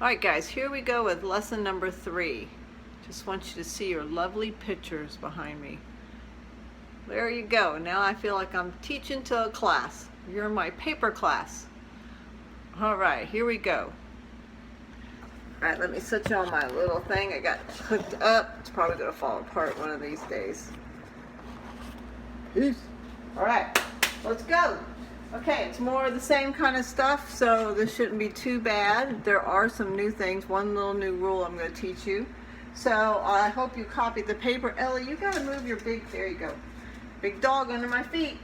Alright guys, here we go with lesson number 3. Just want you to see your lovely pictures behind me. There you go. Now I feel like I'm teaching to a class. You're in my paper class. Alright, here we go. Alright, let me set you on my little thing. I got hooked up. It's probably going to fall apart one of these days. Peace. Alright, let's go. Okay, it's more of the same kind of stuff, so this shouldn't be too bad. There are some new things. One little new rule I'm going to teach you. So I hope you copied the paper. Ellie, you got to move your there you go. Big dog under my feet.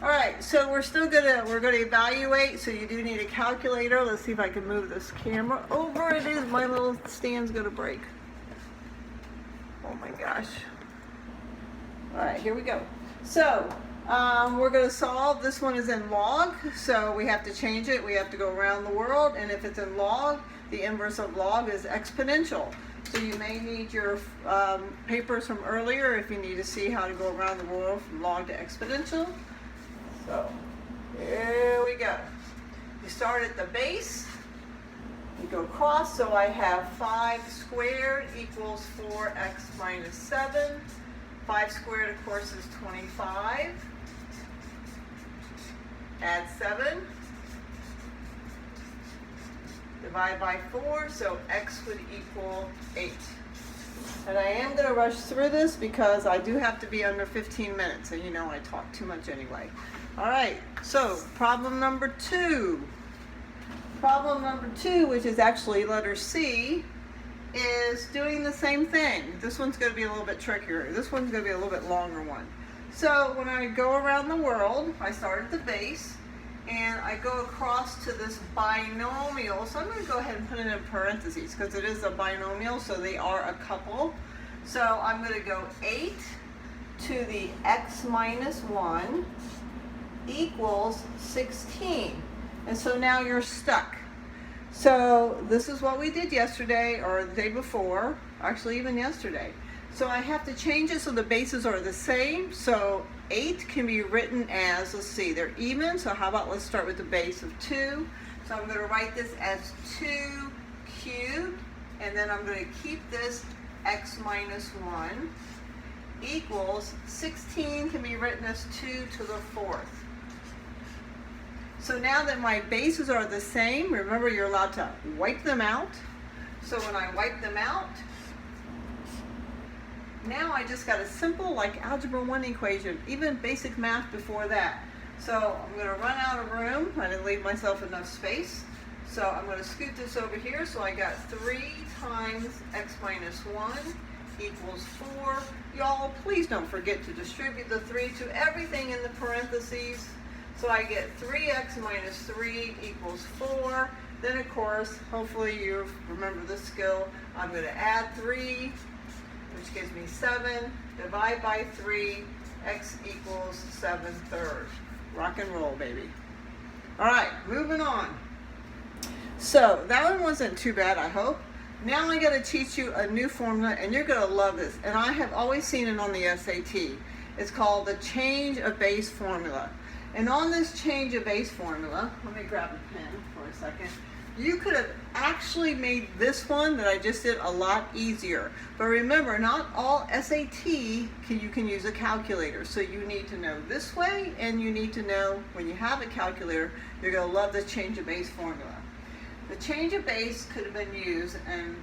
All right, so we're going to evaluate, so you do need a calculator. Let's see if I can move this camera over. It is, my little stand's going to break. Oh my gosh. All right, here we go. So, we're going to solve, this one is in log, so we have to change it. We have to go around the world, and if it's in log, the inverse of log is exponential. So you may need your papers from earlier if you need to see how to go around the world from log to exponential. So, here we go. You start at the base, you go across, so I have 5 squared equals 4x minus 7. 5 squared, of course, is 25. Add 7. Divide by 4, so x would equal 8. And I am going to rush through this because I do have to be under 15 minutes, and you know I talk too much anyway. All right, so problem number 2. Problem number 2, which is actually letter C, is doing the same thing. This one's going to be a little bit trickier. This one's going to be a little bit longer one. So when I go around the world, I start at the base, and I go across to this binomial. So I'm going to go ahead and put it in parentheses because it is a binomial, so they are a couple. So I'm going to go 8 to the x minus 1 equals 16. And so now you're stuck. So this is what we did yesterday or the day before, actually even yesterday. So I have to change it so the bases are the same. So 8 can be written as, let's see, they're even. So how about let's start with the base of 2. So I'm going to write this as 2 cubed. And then I'm going to keep this x minus 1 equals 16 can be written as 2 to the 4th. So now that my bases are the same, remember you're allowed to wipe them out. So when I wipe them out, now I just got a simple like algebra 1 equation, even basic math before that. So I'm going to run out of room. I didn't leave myself enough space. So I'm going to scoot this over here. So I got 3 times x minus 1 equals 4. Y'all, please don't forget to distribute the 3 to everything in the parentheses. So I get 3x minus 3 equals 4. Then, of course, hopefully you remember this skill. I'm going to add 3, which gives me 7. Divide by 3, x equals 7/3. Rock and roll, baby. All right, moving on. So that one wasn't too bad, I hope. Now I'm going to teach you a new formula, and you're going to love this. And I have always seen it on the SAT. It's called the change of base formula. And on this change of base formula, let me grab a pen for a second. You could have actually made this one that I just did a lot easier. But remember, not all SAT you can use a calculator. So you need to know this way, and you need to know when you have a calculator, you're going to love the change of base formula. The change of base could have been used and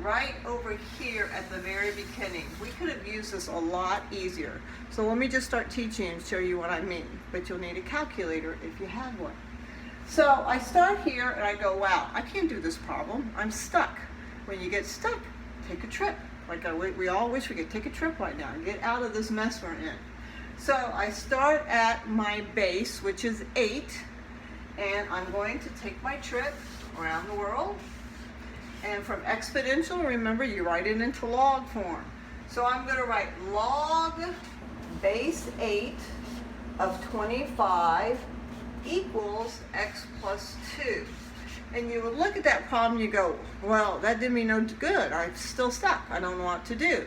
right over here at the very beginning. We could have used this a lot easier. So let me just start teaching and show you what I mean. But you'll need a calculator if you have one. So I start here and I go, wow, I can't do this problem. I'm stuck. When you get stuck, take a trip. Like we all wish we could take a trip right now and get out of this mess we're in. So I start at my base, which is 8. And I'm going to take my trip around the world. And from exponential, remember, you write it into log form. So I'm going to write log base 8 of 25 equals x plus 2. And you would look at that problem, you go, well, that did me no good. I'm still stuck. I don't know what to do.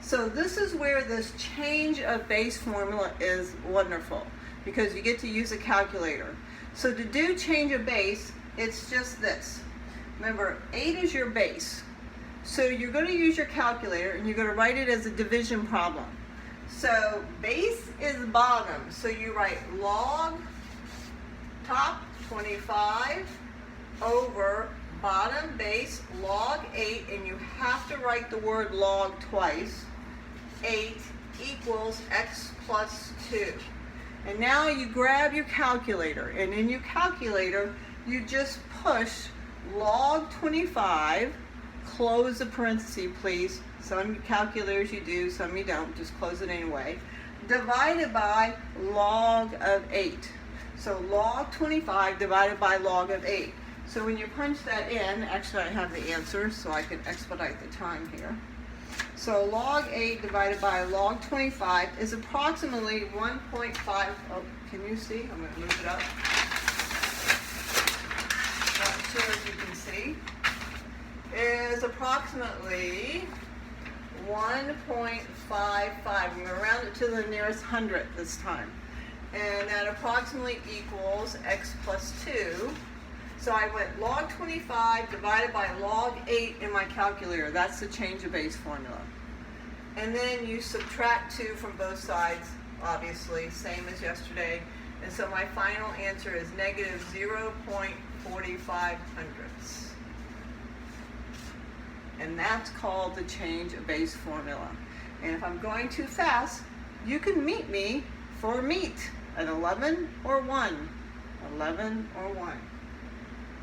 So this is where this change of base formula is wonderful, because you get to use a calculator. So to do change of base, it's just this. Remember, 8 is your base. So you're going to use your calculator and you're going to write it as a division problem. So base is bottom. So you write log top 25 over bottom base log 8, and you have to write the word log twice. 8 equals x plus 2. And now you grab your calculator, and in your calculator you just push log 25, close the parenthesis please. Some calculators you do, some you don't, just close it anyway, divided by log of 8. So log 25 divided by log of 8. So when you punch that in, actually I have the answer so I can expedite the time here. So log 8 divided by log 25 is approximately 1.5, oh, can you see? I'm going to move it up. Not sure if you can see. Is approximately 1.55. I'm going to round it to the nearest hundredth this time. And that approximately equals x plus 2. So I went log 25 divided by log 8 in my calculator. That's the change of base formula. And then you subtract 2 from both sides, obviously, same as yesterday. And so my final answer is negative 0.45 hundredths. And that's called the change of base formula. And if I'm going too fast, you can meet me for meet at 11 or 1. 11 or 1.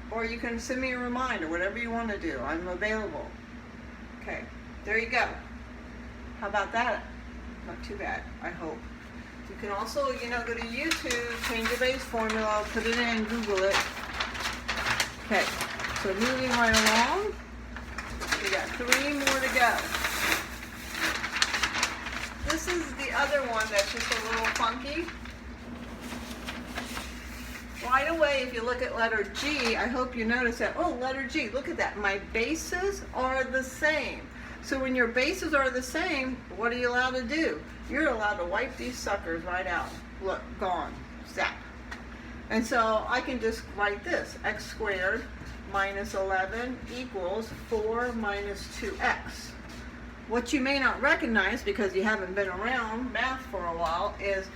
Or you can send me a reminder, whatever you want to do. I'm available. Okay, there you go. How about that? Not too bad, I hope. You can also, go to YouTube, change your base formula, put it in, Google it. Okay, so moving right along. We got 3 more to go. This is the other one that's just a little funky. Right away, if you look at letter G, I hope you notice that, oh, letter G, look at that. My bases are the same. So when your bases are the same, what are you allowed to do? You're allowed to wipe these suckers right out. Look, gone. Zap. And so I can just write this. X squared minus 11 equals 4 minus 2x. What you may not recognize, because you haven't been around math for a while, is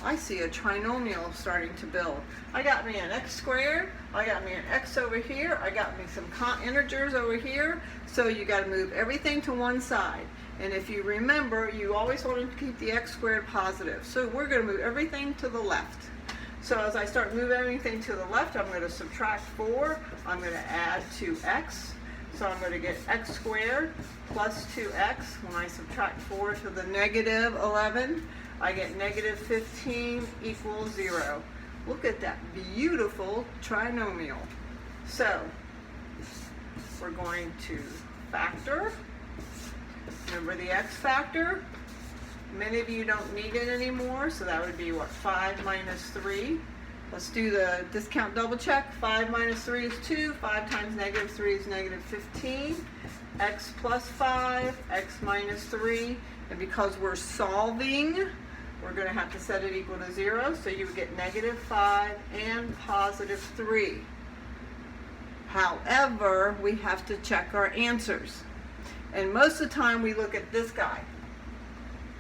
I see a trinomial starting to build. I got me an x squared, I got me an x over here, I got me some integers over here, so you got to move everything to one side. And if you remember, you always want to keep the x squared positive. So we're going to move everything to the left. So as I start moving everything to the left, I'm going to subtract 4, I'm going to add 2x. So I'm going to get x squared plus 2x. When I subtract 4 to the negative 11, I get negative 15 equals 0. Look at that beautiful trinomial. So we're going to factor. Remember the x factor? Many of you don't need it anymore, so that would be what, 5 minus 3. Let's do the discount double check. 5 minus 3 is 2. 5 times negative 3 is negative 15. X plus 5, x minus 3. And because we're solving, we're going to have to set it equal to 0. So you would get negative 5 and positive 3. However, we have to check our answers. And most of the time we look at this guy.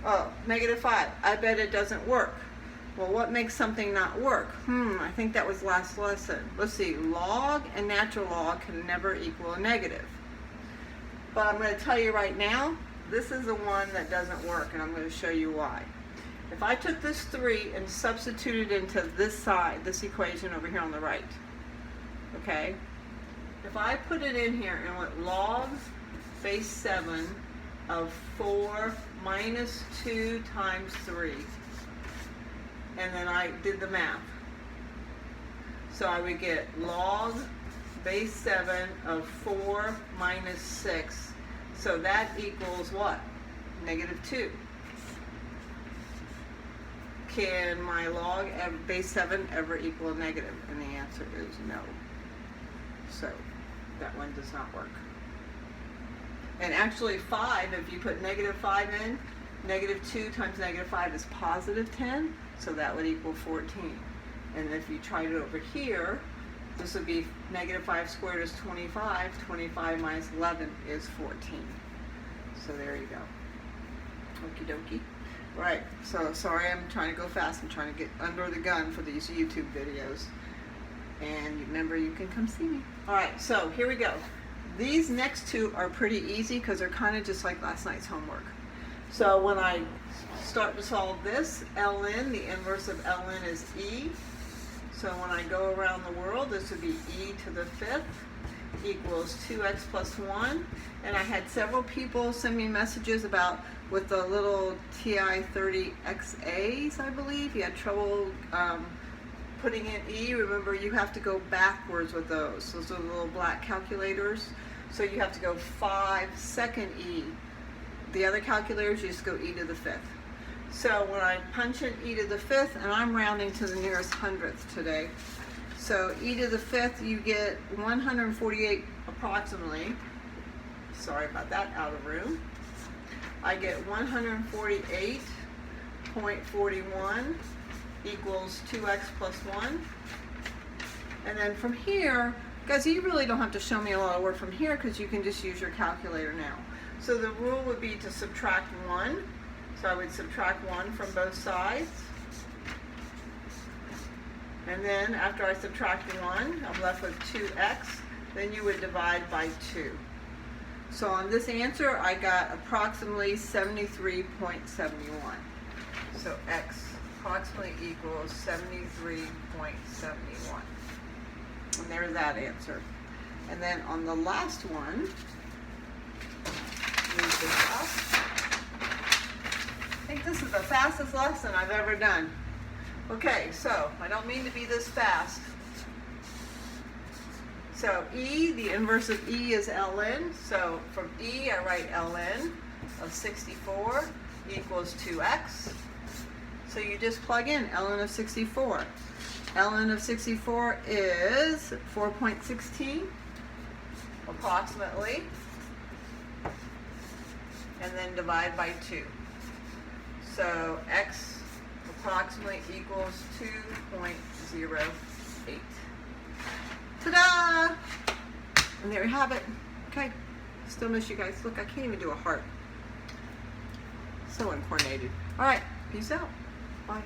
Oh, negative 5. I bet it doesn't work. Well, what makes something not work? I think that was last lesson. Let's see. Log and natural log can never equal a negative. But I'm going to tell you right now, this is the one that doesn't work, and I'm going to show you why. If I took this 3 and substituted into this side, this equation over here on the right, okay? If I put it in here and went log base 7 of 4 minus 2 times 3, and then I did the math. So I would get log base 7 of 4 minus 6. So that equals what? Negative 2. Can my log base 7 ever equal a negative? And the answer is no. So that one does not work. And actually 5, if you put negative 5 in, negative 2 times negative 5 is positive 10, so that would equal 14. And if you tried it over here, This would be negative 5 squared is 25. 25 minus 11 is 14. So there you go. Okie dokie. Right, so sorry I'm trying to go fast. I'm trying to get under the gun for these YouTube videos. And remember, you can come see me. Alright, so here we go. These next two are pretty easy because they're kind of just like last night's homework. So when I start to solve this, ln, the inverse of ln is e. So when I go around the world, this would be e to the 5th equals 2x plus 1. And I had several people send me messages about with the little TI-30XAs, I believe. You had trouble putting in e. Remember, you have to go backwards with those. Those are the little black calculators. So you have to go 5-second e. The other calculators, you just go e to the 5th. So when I punch in e to the 5th, and I'm rounding to the nearest hundredth today, so e to the 5th, you get 148 approximately. Sorry about that, out of room. I get 148.41 equals 2x plus 1. And then from here, guys, you really don't have to show me a lot of work from here because you can just use your calculator now. So the rule would be to subtract 1. So I would subtract 1 from both sides. And then after I subtract 1, I'm left with 2x. Then you would divide by 2. So on this answer, I got approximately 73.71. So x approximately equals 73.71. And there's that answer. And then on the last one, move this up. I think this is the fastest lesson I've ever done. Okay, so I don't mean to be this fast. So e, the inverse of e is ln. So from e, I write ln of 64 equals 2x. So you just plug in ln of 64. ln of 64 is 4.16 approximately. And then divide by 2. So x approximately equals 2.08. Ta-da! And there you have it. Okay, still miss you guys. Look, I can't even do a heart. So uncoordinated. All right, peace out. Bye.